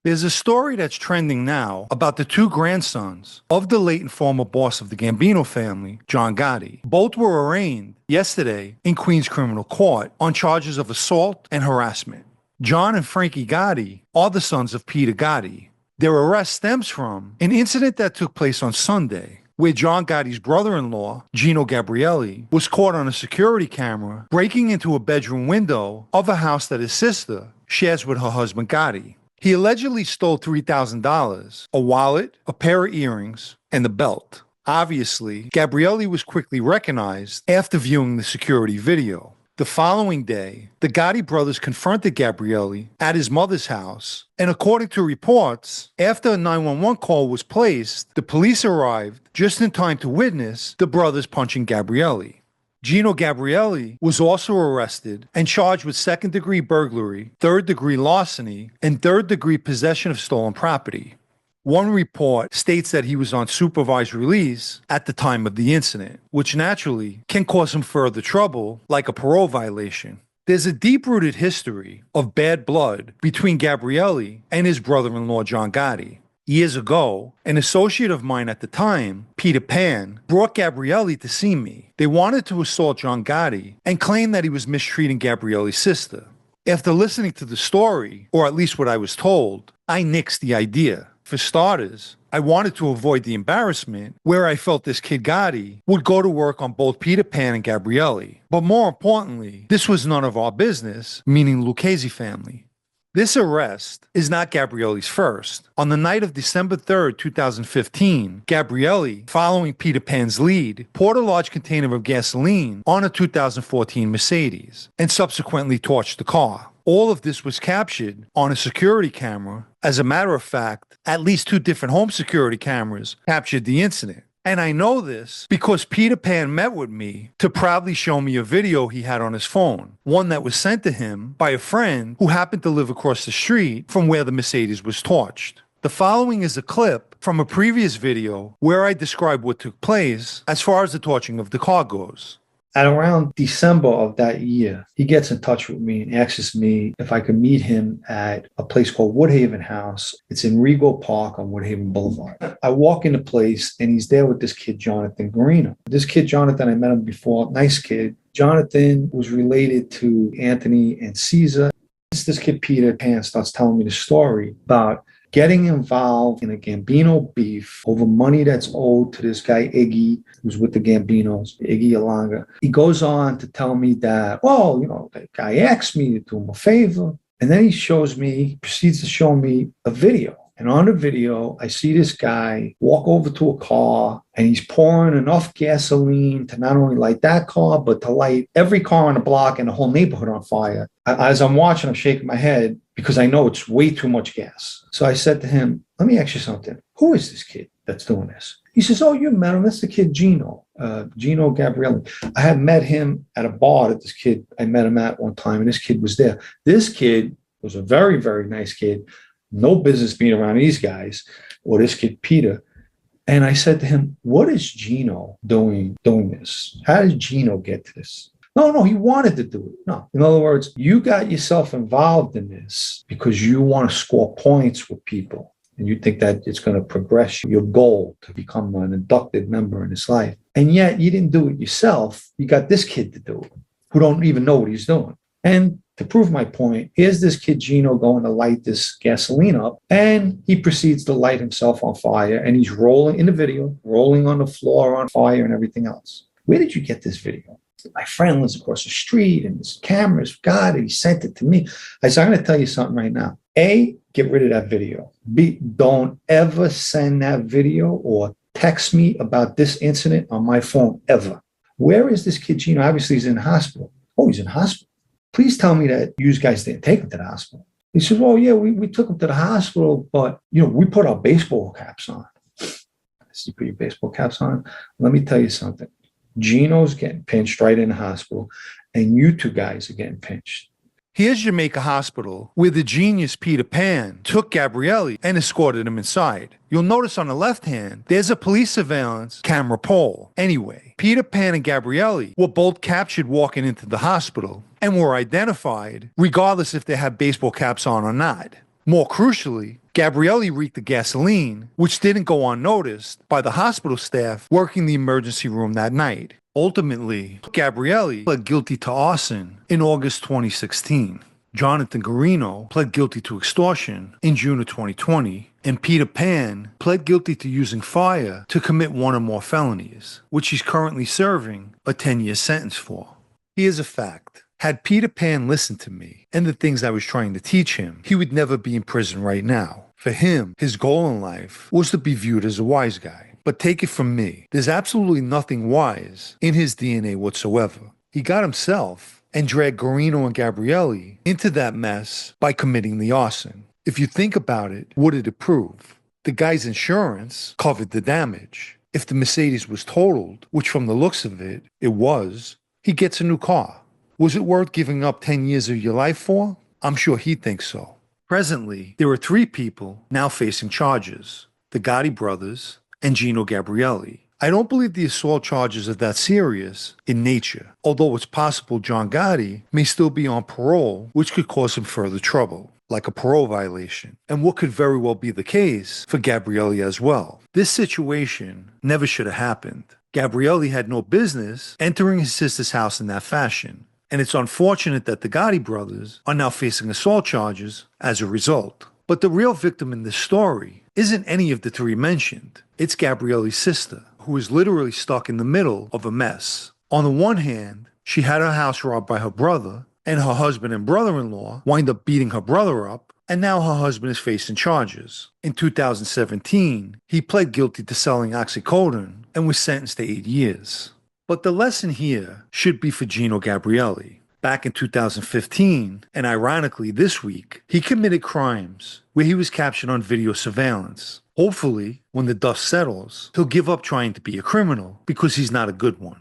There's a story that's trending now about the two grandsons of the late and former boss of the Gambino family, John Gotti. Both were arraigned yesterday in Queens Criminal Court on charges of assault and harassment. John and Frankie Gotti are the sons of Peter Gotti. Their arrest stems from an incident that took place on Sunday, where John Gotti's brother-in-law, Gino Gabrielli, was caught on a security camera breaking into a bedroom window of a house that his sister shares with her husband Gotti. He allegedly stole $3,000, a wallet, a pair of earrings, and a belt. Obviously, Gabrielli was quickly recognized after viewing the security video. The following day, the Gotti brothers confronted Gabrielli at his mother's house, and according to reports, after a 911 call was placed, the police arrived just in time to witness the brothers punching Gabrielli. Gino Gabrielli was also arrested and charged with second-degree burglary, third-degree larceny, and third-degree possession of stolen property. One report states that he was on supervised release at the time of the incident, which naturally can cause him further trouble, like a parole violation. There's a deep-rooted history of bad blood between Gabrielli and his brother-in-law John Gotti. Years ago, an associate of mine at the time, Peter Pan, brought Gabrielli to see me. They wanted to assault John Gotti and claimed that he was mistreating Gabrielli's sister. After listening to the story, or at least what I was told, I nixed the idea. For starters, I wanted to avoid the embarrassment where I felt this kid Gotti would go to work on both Peter Pan and Gabrielli. But more importantly, this was none of our business, meaning Lucchese family. This arrest is not Gabrielli's first. On the night of December 3rd, 2015, Gabrielli, following Peter Pan's lead, poured a large container of gasoline on a 2014 Mercedes and subsequently torched the car. All of this was captured on a security camera. As a matter of fact, at least 2 different home security cameras captured the incident. And I know this because Peter Pan met with me to proudly show me a video he had on his phone, one that was sent to him by a friend who happened to live across the street from where the Mercedes was torched. The following is a clip from a previous video where I describe what took place as far as the torching of the car goes. At around December of that year, he gets in touch with me and asks me if I could meet him at a place called Woodhaven House. It's in Regal Park on Woodhaven Boulevard. I walk in the place and he's there with this kid, Jonathan Garino. This kid, Jonathan, I met him before, nice kid. Jonathan was related to Anthony and Caesar. This kid, Peter Pan, starts telling me the story about getting involved in a Gambino beef over money that's owed to this guy, Iggy, who's with the Gambinos, Iggy Alanga. He goes on to tell me that, well, that guy asked me to do him a favor. And then he proceeds to show me a video. And on the video, I see this guy walk over to a car and he's pouring enough gasoline to not only light that car, but to light every car on the block and the whole neighborhood on fire. As I'm watching, I'm shaking my head because I know it's way too much gas. So I said to him, let me ask you something. Who is this kid that's doing this? He says, oh, you met him. That's the kid Gino, Gino Gabrielli. I had met him at a bar that I met him at one time, and this kid was there. This kid was a very, very nice kid. No business being around these guys or this kid, Peter. And I said to him, what is Gino doing this? How did Gino get to this? No, he wanted to do it. No. In other words, you got yourself involved in this because you want to score points with people. And you think that it's going to progress your goal to become an inducted member in this life. And yet you didn't do it yourself. You got this kid to do it who don't even know what he's doing. And to prove my point, here's this kid Gino going to light this gasoline up, and he proceeds to light himself on fire, and he's rolling in the video, rolling on the floor on fire and everything else. Where did you get this video? My friend lives across the street, and his cameras got it. He sent it to me. I said, I'm going to tell you something right now. A, get rid of that video. B, don't ever send that video or text me about this incident on my phone ever. Where is this kid Gino? Obviously, he's in the hospital. Oh, he's in the hospital. Please tell me that you guys didn't take him to the hospital. He says, well, yeah, we took him to the hospital, but, we put our baseball caps on. You put your baseball caps on? Let me tell you something. Gino's getting pinched right in the hospital, and you two guys are getting pinched. Here's Jamaica Hospital, where the genius Peter Pan took Gabrielli and escorted him inside. You'll notice on the left hand, there's a police surveillance camera pole. Anyway, Peter Pan and Gabrielli were both captured walking into the hospital and were identified regardless if they had baseball caps on or not. More crucially, Gabrielli reeked the gasoline, which didn't go unnoticed by the hospital staff working the emergency room that night. Ultimately, Gabrielli pled guilty to arson in August 2016. Jonathan Garino pled guilty to extortion in June of 2020, and Peter Pan pled guilty to using fire to commit one or more felonies, which he's currently serving a 10-year sentence for. Here's a fact. Had Peter Pan listened to me and the things I was trying to teach him, he would never be in prison right now. For him, his goal in life was to be viewed as a wise guy. But take it from me, there's absolutely nothing wise in his DNA whatsoever. He got himself and dragged Garino and Gabrielli into that mess by committing the arson. If you think about it, what did it prove? The guy's insurance covered the damage. If the Mercedes was totaled, which from the looks of it, it was, he gets a new car. Was it worth giving up 10 years of your life for? I'm sure he thinks so. Presently, there are 3 people now facing charges: the Gotti brothers and Gino Gabrielli. I don't believe the assault charges are that serious in nature, although it's possible John Gotti may still be on parole, which could cause him further trouble, like a parole violation, and what could very well be the case for Gabrielli as well. This situation never should have happened. Gabrielli had no business entering his sister's house in that fashion, and it's unfortunate that the Gotti brothers are now facing assault charges as a result. But the real victim in this story isn't any of the 3 mentioned. It's Gabrielli's sister, who is literally stuck in the middle of a mess. On the one hand, she had her house robbed by her brother, and her husband and brother-in-law wind up beating her brother up, and now her husband is facing charges. In 2017, he pled guilty to selling oxycodone and was sentenced to 8 years. But the lesson here should be for Gino Gabrielli. Back in 2015, and ironically this week, he committed crimes where he was captured on video surveillance. Hopefully, when the dust settles, he'll give up trying to be a criminal because he's not a good one.